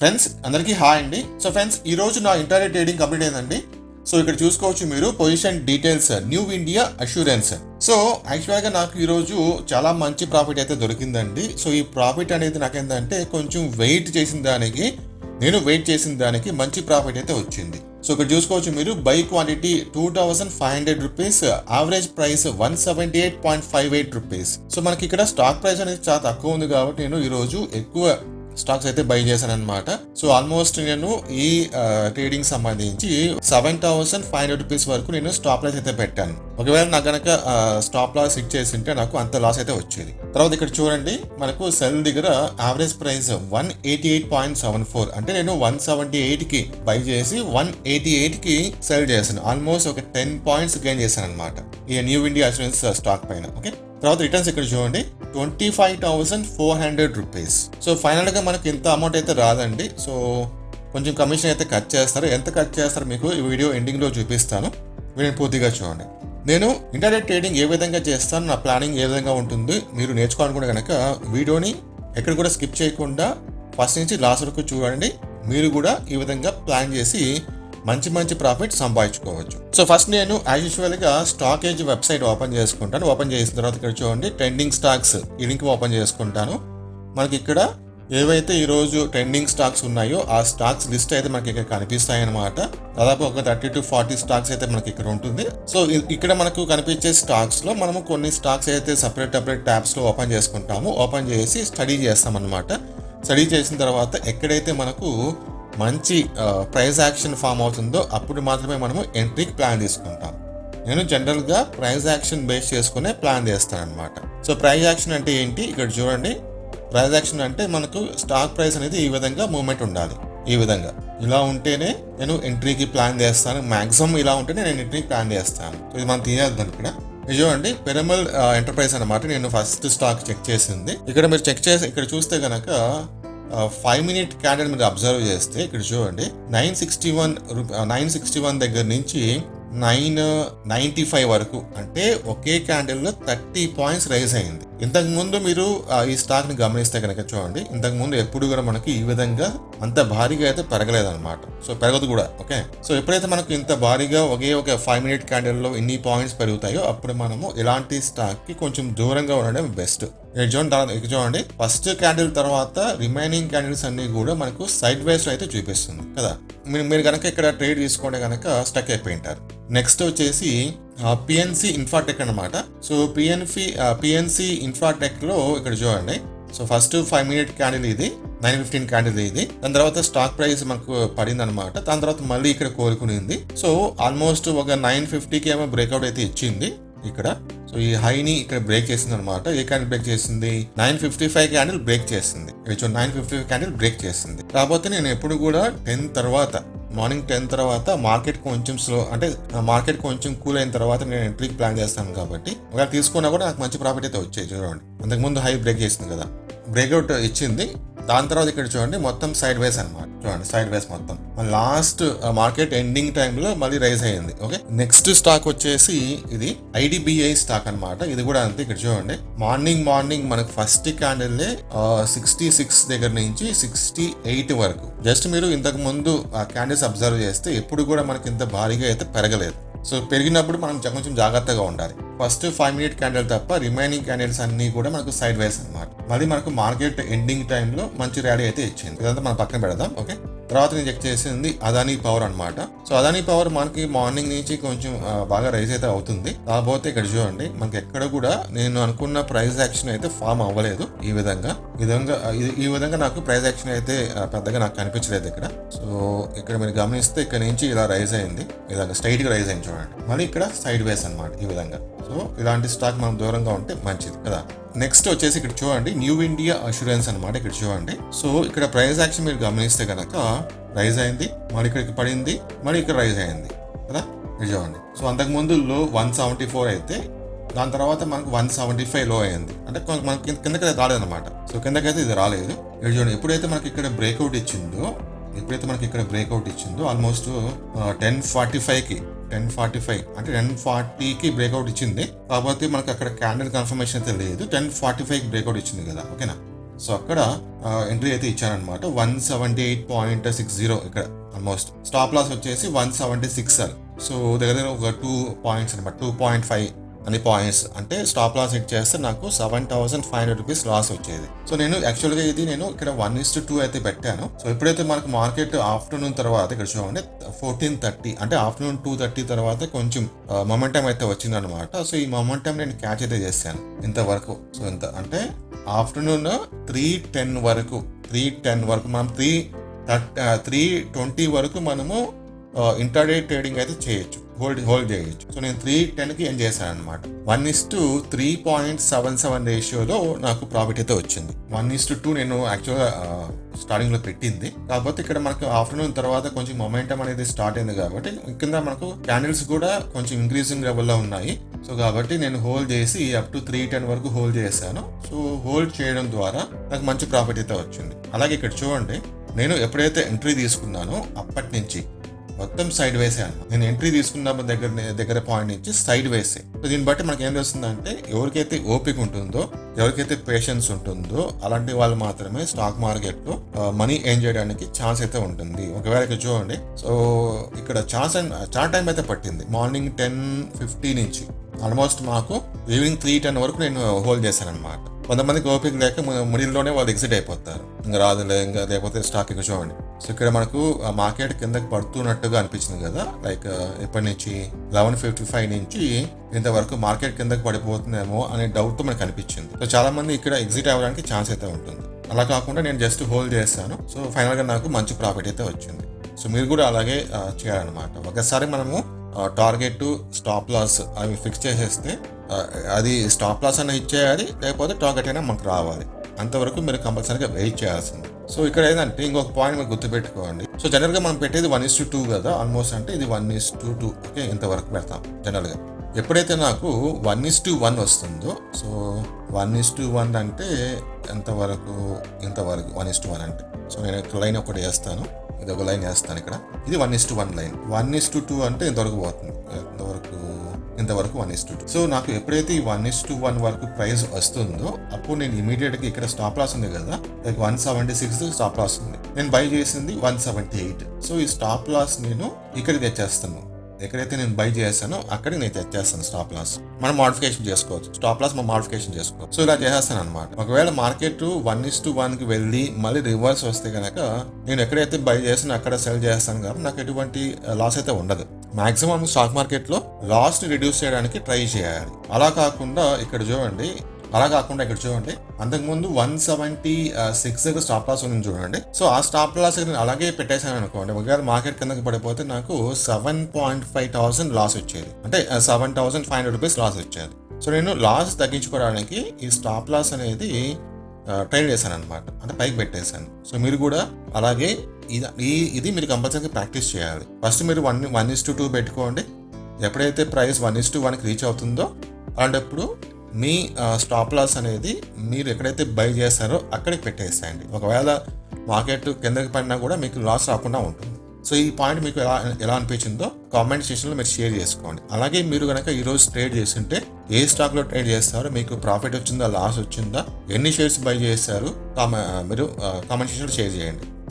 Friends అందరికీ hi అండి. So friends ఈ రోజు నా ఇంటర్డే ట్రేడింగ్ కంప్లీట్ అయిందండి. సో ఇక్కడ చూసుకోవచ్చు మీరు position details new India assurance. So యాక్చువల్గా నాకు ఈరోజు చాలా మంచి ప్రాఫిట్ అయితే దొరికిందండి. సో ఈ ప్రాఫిట్ అనేది నాకేంటంటే కొంచెం వెయిట్ చేసిన దానికి మంచి ప్రాఫిట్ అయితే వచ్చింది. సో ఇక్కడ చూసుకోవచ్చు మీరు by quantity 2500 rupees, average price 178.58 rupees. So మనకి ఇక్కడ స్టాక్ ప్రైస్ అనేది చాలా తక్కువ ఉంది కాబట్టి నేను ఈరోజు ఎక్కువ స్టాక్స్ అయితే బై చేశాను అనమాట. సో ఆల్మోస్ట్ నేను ఈ ట్రేడింగ్ సంబంధించి 7500 రూపీస్ వరకు నేను స్టాప్ లాస్ అయితే పెట్టాను. ఒకవేళ నాకు కనుక స్టాప్ లాస్ హిట్ చేసి ఉంటే నాకు అంత లాస్ అయితే వచ్చేది. తర్వాత ఇక్కడ చూడండి మనకు సెల్ దగ్గర యావరేజ్ ప్రైస్ 188.74, అంటే నేను 178 కి బై చేసి 188 కి సెల్ చేశాను. ఆల్మోస్ట్ ఒక 10 పాయింట్స్ గెయిన్ చేశాను అనమాట ఈ న్యూ ఇండియా అష్యూరెన్స్ స్టాక్ పైన. ఓకే, తర్వాత రిటర్న్స్ ఇక్కడ చూడండి 25,400 రూపీస్. సో ఫైనల్ గా మనకి ఇంత అమౌంట్ అయితే రాదండి. సో కొంచెం కమిషన్ అయితే కట్ చేస్తారు. ఎంత కట్ చేస్తారు మీకు ఈ వీడియో ఎండింగ్ లో చూపిస్తాను, వీడియో పూర్తిగా చూడండి. నేను ఇంటర్నెట్ ట్రేడింగ్ ఏ విధంగా చేస్తాను, నా ప్లానింగ్ ఏ విధంగా ఉంటుంది మీరు నేర్చుకోవాలనుకుంటే కనుక వీడియోని ఎక్కడ కూడా స్కిప్ చేయకుండా ఫస్ట్ నుంచి లాస్ట్ వరకు చూడండి. మీరు కూడా ఈ విధంగా ప్లాన్ చేసి మంచి ప్రాఫిట్ సంపాదించుకోవచ్చు. సో ఫస్ట్ నేను యాజ్ యూజువల్ గా స్టాక్ ఏజ్ వెబ్సైట్ ఓపెన్ చేసుకుంటాను. ఓపెన్ చేసిన తర్వాత ఇక్కడ చూడండి ట్రెండింగ్ స్టాక్స్ ఈ లింక్ ఓపెన్ చేసుకుంటాను. మనకి ఇక్కడ ఏవైతే ఈరోజు ట్రెండింగ్ స్టాక్స్ ఉన్నాయో ఆ స్టాక్స్ లిస్ట్ అయితే మనకి ఇక్కడ కనిపిస్తాయి అనమాట. దాదాపు ఒక 30 to 40 స్టాక్స్ అయితే మనకి ఇక్కడ ఉంటుంది. సో ఇక్కడ మనకు కనిపించే స్టాక్స్ లో మనము కొన్ని స్టాక్స్ అయితే సపరేట్ ట్యాబ్స్ లో ఓపెన్ చేసుకుంటాము. ఓపెన్ చేసి స్టడీ చేస్తాం అనమాట. స్టడీ చేసిన తర్వాత ఎక్కడైతే మనకు మంచి ప్రైస్ యాక్షన్ ఫామ్ అవుతుందో అప్పుడు మాత్రమే మనము ఎంట్రీకి ప్లాన్ తీసుకుంటాం. నేను జనరల్గా ప్రైస్ యాక్షన్ బేస్ చేసుకునే ప్లాన్ చేస్తాను అనమాట. సో ప్రైస్ యాక్షన్ అంటే ఏంటి ఇక్కడ చూడండి. ప్రైస్ యాక్షన్ అంటే మనకు స్టాక్ ప్రైస్ అనేది ఈ విధంగా మూవ్మెంట్ ఉండాలి. ఈ విధంగా ఇలా ఉంటేనే నేను ఎంట్రీకి ప్లాన్ చేస్తాను. మాక్సిమం ఇలా ఉంటేనే నేను ఎంట్రీకి ప్లాన్ చేస్తాను. సో ఇది మనం తీయద్దాం. ఇక్కడ చూడండి పిరమల్ ఎంటర్ప్రైజ్ అనమాట. నేను ఫస్ట్ స్టాక్ చెక్ చేసింది. ఇక్కడ మీరు చెక్ చేసి ఇక్కడ చూస్తే కనుక 5 minute క్యాండిల్ మీరు అబ్జర్వ్ చేస్తే ఇక్కడ చూడండి 961 దగ్గర నుంచి 995 వరకు, అంటే ఒకే క్యాండిల్ లో 30 పాయింట్స్ రైజ్ అయింది. ఇంతకు ముందు మీరు ఈ స్టాక్ ని గమనిస్తే కనుక చూడండి, ఇంతకు ముందు ఎప్పుడు కూడా మనకి ఈ విధంగా అంత భారీగా అయితే పెరగలేదన్నమాట. సో పెరగదు కూడా. ఓకే, సో ఎప్పుడైతే మనకు ఇంత భారీగా ఒక 5 minute క్యాండిల్ లో ఇన్ని పాయింట్స్ పెరుగుతాయో అప్పుడు మనము ఇలాంటి స్టాక్ కి కొంచెం దూరంగా ఉండడం బెస్ట్. చూడండి ఫస్ట్ క్యాండిల్ తర్వాత రిమైనింగ్ క్యాండిల్స్ అన్ని కూడా మనకు సైడ్ వేస్ అయితే చూపిస్తుంది కదా. మీరు కనుక ఇక్కడ ట్రేడ్ తీసుకుంటే కనుక స్టక్ అయిపోయి ఉంటారు. నెక్స్ట్ వచ్చేసి పిఎన్సి ఇన్ఫ్రాటెక్ అనమాట. సో పిఎన్సి ఇన్ఫ్రాటెక్ లో ఇక్కడ చూడండి. సో ఫస్ట్ 5 minute క్యాండిల్ ఇది 915 క్యాండిల్ ఇది. దాని తర్వాత స్టాక్ ప్రైస్ మనకు పడింది అనమాట. దాని తర్వాత మళ్ళీ ఇక్కడ కోలుకునింది. సో ఆల్మోస్ట్ ఒక 950కి ఏమో బ్రేక్అవుట్ అయితే ఇచ్చింది ఇక్కడ. సో ఈ హైని ఇక్కడ బ్రేక్ చేసింది అనమాట. ఏ క్యాండిల్ బ్రేక్ చేసింది? 955 క్యాండిల్ బ్రేక్ చేసింది. 955 క్యాండిల్ బ్రేక్ చేసింది. కాకపోతే నేను ఎప్పుడు కూడా మార్నింగ్ 10 తర్వాత మార్కెట్ కొంచెం స్లో, అంటే మార్కెట్ కొంచెం కూల్ అయిన తర్వాత నేను ఎంట్రీకి ప్లాన్ చేస్తాను కాబట్టి ఒకవేళ తీసుకున్నా కూడా నాకు మంచి ప్రాఫిట్ అయితే వచ్చాయి. చూడండి అంతకుముందు హై బ్రేక్ చేసింది కదా, బ్రేక్అవుట్ ఇచ్చింది. దాని తర్వాత ఇక్కడ చూడండి మొత్తం సైడ్ వేస్ అనమాట. చూడండి సైడ్ వేస్ మొత్తం లాస్ట్ మార్కెట్ ఎండింగ్ టైంలో మళ్ళీ రైజ్ అయ్యింది. ఓకే, నెక్స్ట్ స్టాక్ వచ్చేసి ఇది ఐడిబిఐ స్టాక్ అనమాట. ఇది కూడా అంతే. ఇక్కడ చూడండి మార్నింగ్ మనకు ఫస్ట్ క్యాండిల్ 66 దగ్గర నుంచి 68 వరకు. జస్ట్ మీరు ఇంతకు ముందు ఆ క్యాండిల్స్ అబ్జర్వ్ చేస్తే ఎప్పుడు కూడా మనకి ఇంత భారీగా అయితే పెరగలేదు. సో పెరిగినప్పుడు మనం కొంచెం జాగ్రత్తగా ఉండాలి. ఫస్ట్ 5 minute క్యాండిల్ తప్ప రిమైనింగ్ క్యాండిల్స్ అన్ని కూడా మనకు సైడ్ వేస్ అనమాట. మళ్ళీ మనకు మార్కెట్ ఎండింగ్ టైంలో మంచి ర్యాలీ అయితే ఇచ్చింది. ఇదంతా మనం పక్కన పెడదాం. ఓకే, తర్వాత నేను చెక్ చేసింది అదానీ పవర్ అనమాట. సో అదానీ పవర్ మనకి మార్నింగ్ నుంచి కొంచెం బాగా రైజ్ అయితే అవుతుంది. కాకపోతే ఇక్కడ చూడండి మనకి ఎక్కడ కూడా నేను అనుకున్న ప్రైస్ యాక్షన్ అయితే ఫామ్ అవ్వలేదు. ఈ విధంగా నాకు ప్రైస్ యాక్షన్ అయితే పెద్దగా నాకు కనిపించలేదు ఇక్కడ. సో ఇక్కడ మీరు గమనిస్తే ఇక్కడ నుంచి ఇలా రైజ్ అయింది, ఇలాగ స్ట్రైట్ గా రైజ్ అయింది చూడండి. మళ్ళీ ఇక్కడ సైడ్ వేస్ అనమాట ఈ విధంగా. సో ఇలాంటి స్టాక్ మనం దూరంగా ఉంటే మంచిది కదా. నెక్స్ట్ వచ్చేసి ఇక్కడ చూడండి న్యూ ఇండియా అష్యూరెన్స్ అనమాట. ఇక్కడ చూడండి. సో ఇక్కడ ప్రైస్ యాక్షన్ మీరు గమనిస్తే కనుక రైజ్ అయింది, మరి ఇక్కడికి పడింది, మరి ఇక్కడ రైజ్ అయింది కదా. ఇది చూడండి. సో అంతకుముందు లో 174 అయితే దాని తర్వాత మనకు 175 లో అయింది, అంటే మనకి కిందకైతే రాలేదు అనమాట. సో కిందకైతే ఇది రాలేదు. ఇది చూడండి ఎప్పుడైతే మనకి ఇక్కడ బ్రేక్అవుట్ ఇచ్చిందో ఆల్మోస్ట్ 10:45 అంటే 10:40కి బ్రేక్అవుట్ ఇచ్చింది. కాకపోతే మనకి అక్కడ క్యాండిల్ కన్ఫర్మేషన్ అయితే లేదు. 10:45కి బ్రేక్అవుట్ ఇచ్చింది కదా. ఓకేనా. సో అక్కడ ఎంట్రీ అయితే ఇచ్చానమాట 178.60 ఇక్కడ ఆల్మోస్ట్. స్టాప్ లాస్ వచ్చేసి 176 సో దగ్గర ఒక 2 పాయింట్స్ అనమాట, 2.5 అని పాయింట్స్. అంటే స్టాప్ లాస్ హిట్ చేస్తే నాకు 7,500 రూపీస్ లాస్ వచ్చేది. సో నేను యాక్చువల్గా ఇది నేను ఇక్కడ 1:2 అయితే పెట్టాను. సో ఎప్పుడైతే మనకు మార్కెట్ ఆఫ్టర్నూన్ తర్వాత ఇక్కడ చూడండి 14:30 అంటే ఆఫ్టర్నూన్ 2:30 తర్వాత కొంచెం మొమెంటం అయితే వచ్చింది అనమాట. సో ఈ మొమెంటం నేను క్యాచ్ అయితే చేశాను ఇంతవరకు. సో ఇంత అంటే ఆఫ్టర్నూన్ 3:10 వరకు మనం 3:20 వరకు మనము ఇంటర్డే ట్రేడింగ్ అయితే చేయొచ్చు, హోల్డ్ చేయొచ్చు. సో నేను 3:10కి ఏం చేశాను అనమాట, 1:3.77 రేషియోలో నాకు ప్రాఫిట్ అయితే వచ్చింది. 1:2 నేను యాక్చువల్గా స్టార్టింగ్ లో పెట్టింది. కాకపోతే ఇక్కడ మనకు ఆఫ్టర్నూన్ తర్వాత కొంచెం మొమెంటం అనేది స్టార్ట్ అయింది కాబట్టి కింద మనకు క్యాండిల్స్ కూడా కొంచెం ఇంక్రీజింగ్ లెవెల్లో ఉన్నాయి. సో కాబట్టి నేను హోల్డ్ చేసి అప్ టు 3:10 వరకు హోల్డ్ చేశాను. సో హోల్డ్ చేయడం ద్వారా నాకు మంచి ప్రాఫిట్ అయితే వచ్చింది. అలాగే ఇక్కడ చూడండి, నేను ఎప్పుడైతే ఎంట్రీ తీసుకున్నానో అప్పటి నుంచి మొత్తం సైడ్ వేసే అన్న. నేను ఎంట్రీ తీసుకున్న దగ్గర పాయింట్ నుంచి సైడ్ వేసే. సో దీన్ని బట్టి మనకి ఏం తెలుస్తుందంటే, ఎవరికైతే ఓపిక ఉంటుందో, ఎవరికైతే పేషెన్స్ ఉంటుందో అలాంటి వాళ్ళు మాత్రమే స్టాక్ మార్కెట్ లో మనీ ఎర్న్ చేయడానికి ఛాన్స్ అయితే ఉంటుంది. ఒకవేళ ఇక్కడ చూడండి, సో ఇక్కడ చాలా టైం అయితే పట్టింది. మార్నింగ్ 10:50 నుంచి ఆల్మోస్ట్ మాకు ఈవినింగ్ 3:10 వరకు నేను హోల్డ్ చేశాను అనమాట. కొంతమందికి ఓపిక లేక మిడిల్లోనే వాళ్ళు ఎగ్జిట్ అయిపోతారు, ఇంకా రాదులే ఇంకా లేకపోతే స్టాక్ ఇక్కడ చూడండి. సో ఇక్కడ మనకు మార్కెట్ కిందకి పడుతున్నట్టుగా అనిపించింది కదా, లైక్ ఎప్పటి నుంచి 11:55 నుంచి ఇంతవరకు మార్కెట్ కిందకి పడిపోతుందేమో అనే డౌట్ మనకు అనిపించింది. సో చాలా మంది ఇక్కడ ఎగ్జిట్ అవ్వడానికి ఛాన్స్ అయితే ఉంటుంది. అలా కాకుండా నేను జస్ట్ హోల్డ్ చేస్తాను. సో ఫైనల్గా నాకు మంచి ప్రాఫిట్ అయితే వచ్చింది. సో మీరు కూడా అలాగే చేయాలన్నమాట. ఒకసారి మనము టార్గెట్, స్టాప్ లాస్ అవి ఫిక్స్ చేసేస్తే అది స్టాప్ లాస్ అయినా ఇచ్చేయాలి, లేకపోతే టార్గెట్ అయినా మనకు రావాలి. అంతవరకు మీరు కంపల్సరీగా వెయిట్ చేయాల్సింది. సో ఇక్కడ ఏంటంటే ఇంకొక పాయింట్ మీరు గుర్తుపెట్టుకోండి. సో జనరల్గా మనం పెట్టేది 1:2 కదా ఆల్మోస్ట్, అంటే ఇది 1:2 ఓకే, ఇంతవరకు పెడతాం జనరల్గా. ఎప్పుడైతే నాకు 1:1 వస్తుందో, సో 1:1 అంటే ఇంతవరకు 1:1 అంటే. సో నేను లైన్ ఒకటి వేస్తాను, ఇది ఒక లైన్ వేస్తాను ఇక్కడ. ఇది 1:1 లైన్. 1:2 అంటే ఇంతవరకు పోతుంది, ఇంతవరకు 1:2. సో నాకు ఎప్పుడైతే ఈ 1:1 వరకు ప్రైస్ వస్తుందో అప్పుడు నేను ఇమీడియట్గా ఇక్కడ స్టాప్ లాస్ ఉంది కదా, లైక్ 176 స్టాప్ లాస్ ఉంది. నేను బై చేసింది 178. సో ఈ స్టాప్ లాస్ నేను ఇక్కడికి తెచ్చేస్తాను. ఎక్కడైతే నేను బై చేస్తానో అక్కడికి నేను తెచ్చేస్తాను స్టాప్ లాస్. మనం మోడిఫికేషన్ చేసుకోవచ్చు, స్టాప్ లాస్ మనం మోడిఫికేషన్ చేసుకోవచ్చు. సో ఇలా చేసేస్తాను అనమాట. ఒకవేళ మార్కెట్ 1:1కి వెళ్ళి మళ్ళీ రివర్స్ వస్తే కనుక నేను ఎక్కడైతే బై చేస్తానో అక్కడ సెల్ చేస్తాను కాబట్టి నాకు ఎటువంటి లాస్ అయితే ఉండదు. మాక్సిమం స్టాక్ మార్కెట్ లో లాస్ ని రిడ్యూస్ చేయడానికి ట్రై చేయాలి. అలా కాకుండా ఇక్కడ చూడండి, అంతకుముందు 176 దగ్గర స్టాప్ లాస్ ఉంది చూడండి. సో ఆ స్టాప్ లాస్ నేను అలాగే పెట్టేశాను అనుకోండి, ఒకవేళ మార్కెట్ కిందకి పడిపోతే నాకు 7,500 లాస్ వచ్చేది, అంటే 7,500 రూపీస్ లాస్ వచ్చేది. సో నేను లాస్ తగ్గించుకోవడానికి ఈ స్టాప్ లాస్ అనేది ట్రైన్ చేశాను అనమాట, అంటే పైకి పెట్టేశాను. సో మీరు కూడా అలాగే ఇది మీరు కంపల్సరీగా ప్రాక్టీస్ చేయాలి. ఫస్ట్ మీరు 1:2 పెట్టుకోండి. ఎప్పుడైతే ప్రైస్ 1:1కి రీచ్ అవుతుందో అలాంటప్పుడు మీ స్టాప్ లాస్ అనేది మీరు ఎక్కడైతే బై చేస్తారో అక్కడికి పెట్టేసేయండి. ఒకవేళ మార్కెట్ కిందకి పడినా కూడా మీకు లాస్ రాకుండా ఉంటుంది. సో ఈ పాయింట్ మీకు ఎలా అనిపించిందో కామెంట్ సెక్షన్లో మీరు షేర్ చేసుకోండి. అలాగే మీరు కనుక ఈరోజు ట్రేడ్ చేస్తుంటే ఏ స్టాక్లో ట్రేడ్ చేస్తారో, మీకు ప్రాఫిట్ వచ్చిందా, లాస్ వచ్చిందా, ఎన్ని షేర్స్ బై చేస్తారు, మీరు కామెంట్ సెక్షన్లో షేర్ చేయండి.